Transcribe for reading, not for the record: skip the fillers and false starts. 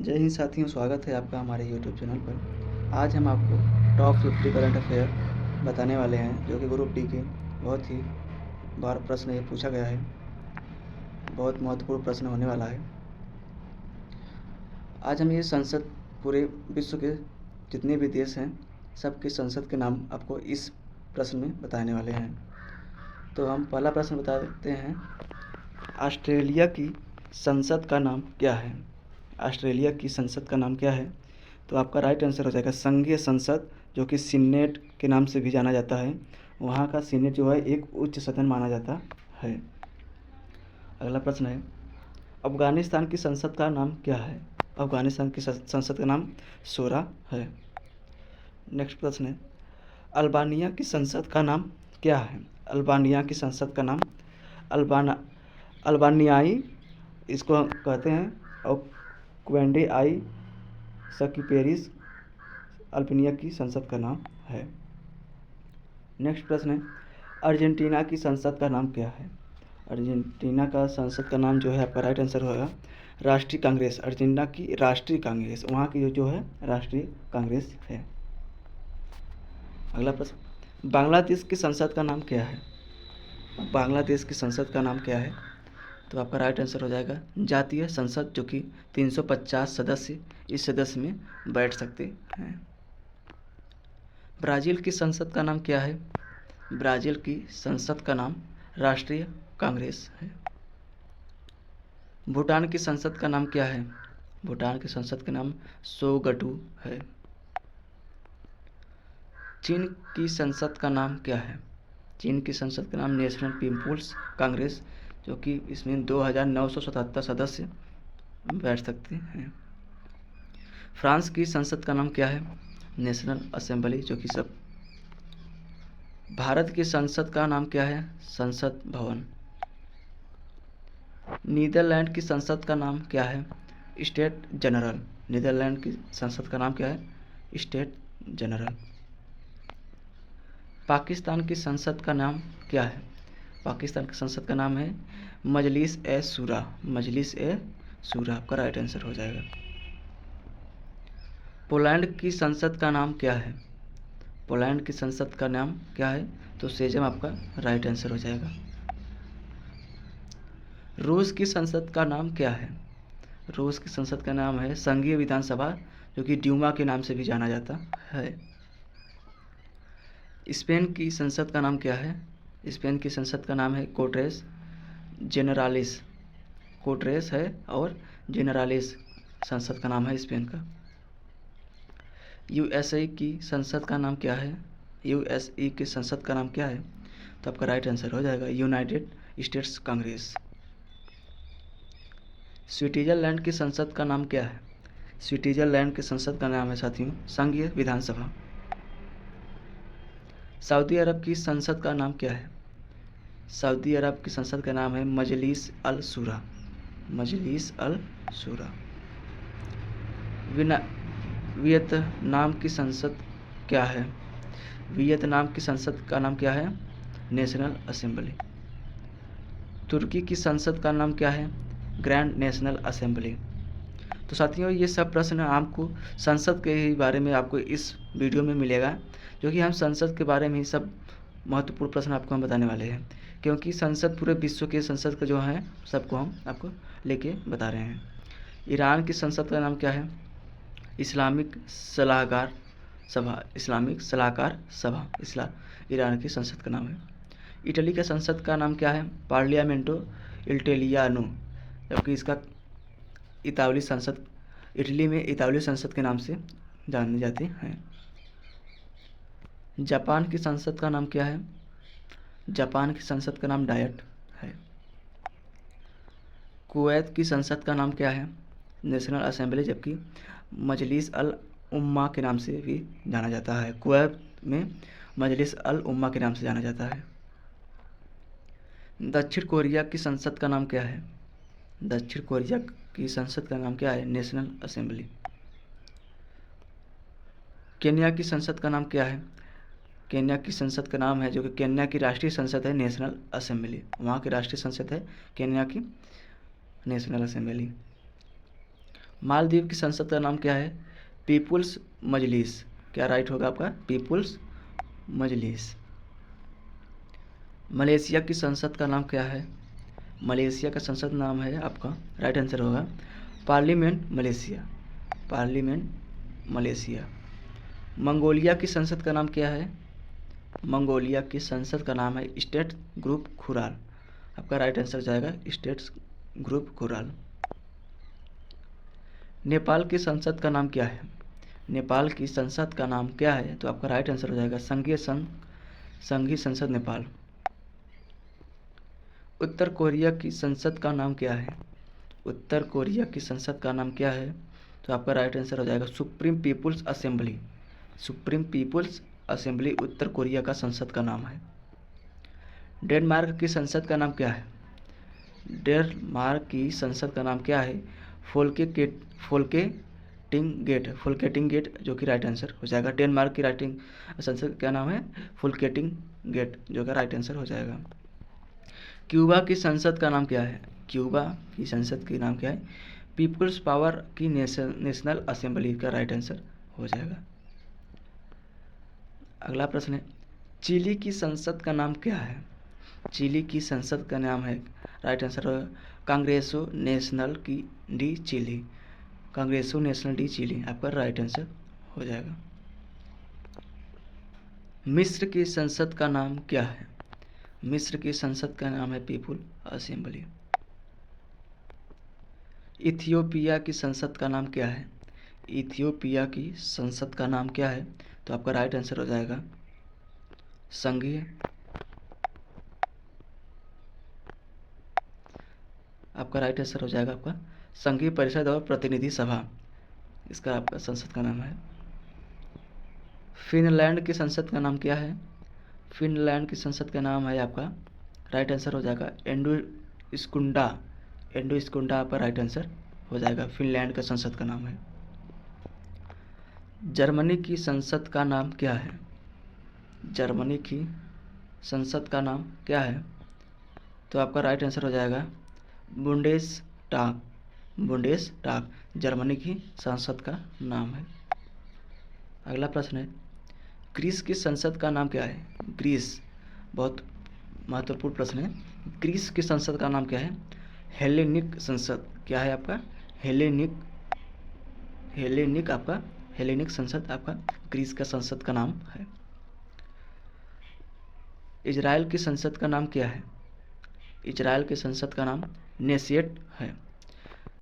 जय हिंद साथियों, स्वागत है आपका हमारे यूट्यूब चैनल पर। आज हम आपको टॉप 50 करंट अफेयर बताने वाले हैं, जो कि ग्रुप डी के बहुत ही बार प्रश्न ये पूछा गया है। बहुत महत्वपूर्ण प्रश्न होने वाला है। आज हम ये संसद, पूरे विश्व के जितने भी देश हैं सबके संसद के नाम आपको इस प्रश्न में बताने वाले हैं। तो हम पहला प्रश्न बता देते हैं, ऑस्ट्रेलिया की संसद का नाम क्या है? ऑस्ट्रेलिया की संसद का नाम क्या है? तो आपका राइट आंसर हो जाएगा संघीय संसद, जो कि सीनेट के नाम से भी जाना जाता है। वहाँ का सीनेट जो है एक उच्च सदन माना जाता है। अगला प्रश्न है, अफगानिस्तान की संसद का नाम क्या है? अफगानिस्तान की संसद का नाम शूरा है। नेक्स्ट प्रश्न है, अल्बानिया की संसद का नाम क्या है? अल्बानिया की संसद का नाम अल्बानियाई इसको कहते हैं, और क्वेंडे आई सकीपेरिस अल्बानिया की संसद का नाम है। नेक्स्ट प्रश्न है, अर्जेंटीना की संसद का नाम क्या है? अर्जेंटीना का संसद का नाम जो है आपका राइट आंसर होगा राष्ट्रीय कांग्रेस। अर्जेंटीना की राष्ट्रीय कांग्रेस, वहाँ की जो है राष्ट्रीय कांग्रेस है। अगला प्रश्न, बांग्लादेश की संसद का नाम क्या है? बांग्लादेश की संसद का नाम क्या है? तो आपका राइट आंसर हो जाएगा जातीय संसद, जो कि 350 सदस्य इस सदस्य में बैठ सकते हैं। ब्राज़ील की संसद का नाम क्या है? ब्राज़ील की संसद का नाम राष्ट्रीय कांग्रेस है। भूटान की संसद का नाम क्या है? भूटान की संसद का नाम सोगटू है। चीन की संसद का नाम क्या है? चीन की संसद का नाम नेशनल पीपुल्स कांग्रेस, जो कि इसमें 2977 सदस्य बैठ सकते हैं। फ्रांस की संसद का नाम क्या है? नेशनल असेंबली, जो कि सब। भारत की संसद का नाम क्या है? संसद भवन। नीदरलैंड की संसद का नाम क्या है? State general. नीदरलैंड की संसद का नाम क्या है? State general. पाकिस्तान की संसद का नाम क्या है? पाकिस्तान की संसद का नाम है मजलिस ए शूरा। मजलिस ए शूरा आपका राइट आंसर हो जाएगा। पोलैंड की संसद का नाम क्या है? पोलैंड की संसद का नाम क्या है? तो सेजम आपका राइट आंसर हो जाएगा। रूस की संसद का नाम क्या है? रूस की संसद का नाम है संघीय विधानसभा, जो कि ड्यूमा के नाम से भी जाना जाता है। स्पेन की संसद का नाम क्या है? स्पेन की संसद का नाम है कोर्टेस जेनरालिस। कोर्टेस है और जेनरालिस संसद का नाम है स्पेन का। यूएसए की संसद का नाम क्या है? यूएसए की संसद का नाम क्या है? तो आपका राइट आंसर हो जाएगा यूनाइटेड स्टेट्स कांग्रेस। स्विट्जरलैंड की संसद का नाम क्या है? स्विट्जरलैंड की संसद का नाम है साथियों संघीय विधानसभा। सऊदी अरब की संसद का नाम क्या है? सऊदी अरब की संसद का नाम है मजलिस अल शूरा। मजलिस अल शूरा। वियतनाम की संसद क्या है? वियतनाम की संसद का नाम क्या है? National assembly. तुर्की की संसद का नाम क्या है? Grand national assembly. तो साथियों, ये सब प्रश्न आपको संसद के ही बारे में आपको इस वीडियो में मिलेगा, जो कि हम संसद के बारे में ही सब महत्वपूर्ण प्रश्न आपको हम बताने वाले हैं, क्योंकि संसद पूरे विश्व के संसद का जो है सबको हम आपको लेके बता रहे हैं। ईरान की संसद का नाम क्या है? इस्लामिक सलाहकार सभा। इस्लामिक सलाहकार सभा ईरान की संसद का नाम है। इटली का संसद का नाम क्या है? पार्लियामेंटो इटलियानो, जबकि इसका इतालवी संसद, इटली में इतालवी संसद के नाम से जाने जाते हैं। जापान की संसद का नाम क्या है? जापान की संसद का नाम डायट है। कुवैत की संसद का नाम क्या है? नेशनल असेंबली, जबकि मजलिस अल उम्मा के नाम से भी जाना जाता है। कुवैत में मजलिस अल उम्मा के नाम से जाना जाता है। दक्षिण कोरिया की संसद का नाम क्या है? दक्षिण कोरिया की संसद का नाम क्या है? National assembly. केन्या की संसद का नाम क्या है? केन्या की संसद का नाम है, जो कि केन्या की राष्ट्रीय संसद है, नेशनल असेंबली। वहाँ की राष्ट्रीय संसद है केन्या की नेशनल असेंबली। मालदीव की संसद का नाम क्या है? पीपुल्स मजलिस। क्या राइट होगा आपका? पीपुल्स मजलिस। मलेशिया की संसद का नाम क्या है? मलेशिया का संसद नाम है आपका, राइट आंसर होगा parliament Malaysia. Parliament Malaysia. Mongolia की संसद का नाम क्या है? मंगोलिया की संसद का नाम है स्टेट ग्रुप खुराल। आपका राइट आंसर जाएगा स्टेट्स ग्रुप खुराल। नेपाल की संसद का नाम क्या है? नेपाल की संसद का नाम क्या है? तो आपका राइट आंसर हो जाएगा संघीय संसद नेपाल। उत्तर कोरिया की संसद का नाम क्या है? उत्तर कोरिया की संसद का नाम क्या है? तो आपका राइट आंसर हो जाएगा supreme people's assembly. Supreme people's assembly उत्तर कोरिया का संसद का नाम है। डेनमार्क की संसद का नाम क्या है? डेनमार्क की संसद का नाम क्या है? फोल्केटिंग गेट जो कि राइट आंसर हो जाएगा। डेनमार्क की संसद का क्या नाम है? फोल्केटिंग गेट, जो कि राइट आंसर हो जाएगा। क्यूबा की संसद का नाम क्या है? क्यूबा की संसद का नाम क्या है? पीपुल्स पावर की नेशनल असेंबली का राइट आंसर हो जाएगा। अगला प्रश्न है, चिली की संसद का नाम क्या है? चिली की संसद का नाम है, राइट आंसर होगा congreso nacional de Chile. Congreso nacional de Chile आपका राइट आंसर हो जाएगा। मिस्र की संसद का नाम क्या है? मिस्र की संसद का नाम है पीपुल असेंबली। इथियोपिया की संसद का नाम क्या है? इथियोपिया की संसद का नाम क्या है? तो आपका राइट आंसर हो जाएगा संघीय आपका राइट आंसर हो जाएगा आपका संघीय परिषद और प्रतिनिधि सभा, इसका आपका संसद का नाम है। फिनलैंड की संसद का नाम क्या है? फिनलैंड की संसद का नाम है आपका, राइट आंसर हो जाएगा एंडो स्कुंडा आपका राइट आंसर हो जाएगा। फिनलैंड का संसद का नाम है। जर्मनी की संसद का नाम क्या है? जर्मनी की संसद का नाम क्या है? तो आपका राइट आंसर हो जाएगा बुंडेसटाग। बुंडेसटाग जर्मनी की संसद का नाम है। अगला प्रश्न है, ग्रीस की संसद का नाम क्या है? ग्रीस, बहुत महत्वपूर्ण प्रश्न है। ग्रीस की संसद का नाम क्या है? हेलेनिक संसद। क्या है आपका? हेलेनिक संसद आपका ग्रीस का संसद का नाम है। इजराइल की संसद का नाम क्या है? इजराइल की संसद का नाम नेसेट है।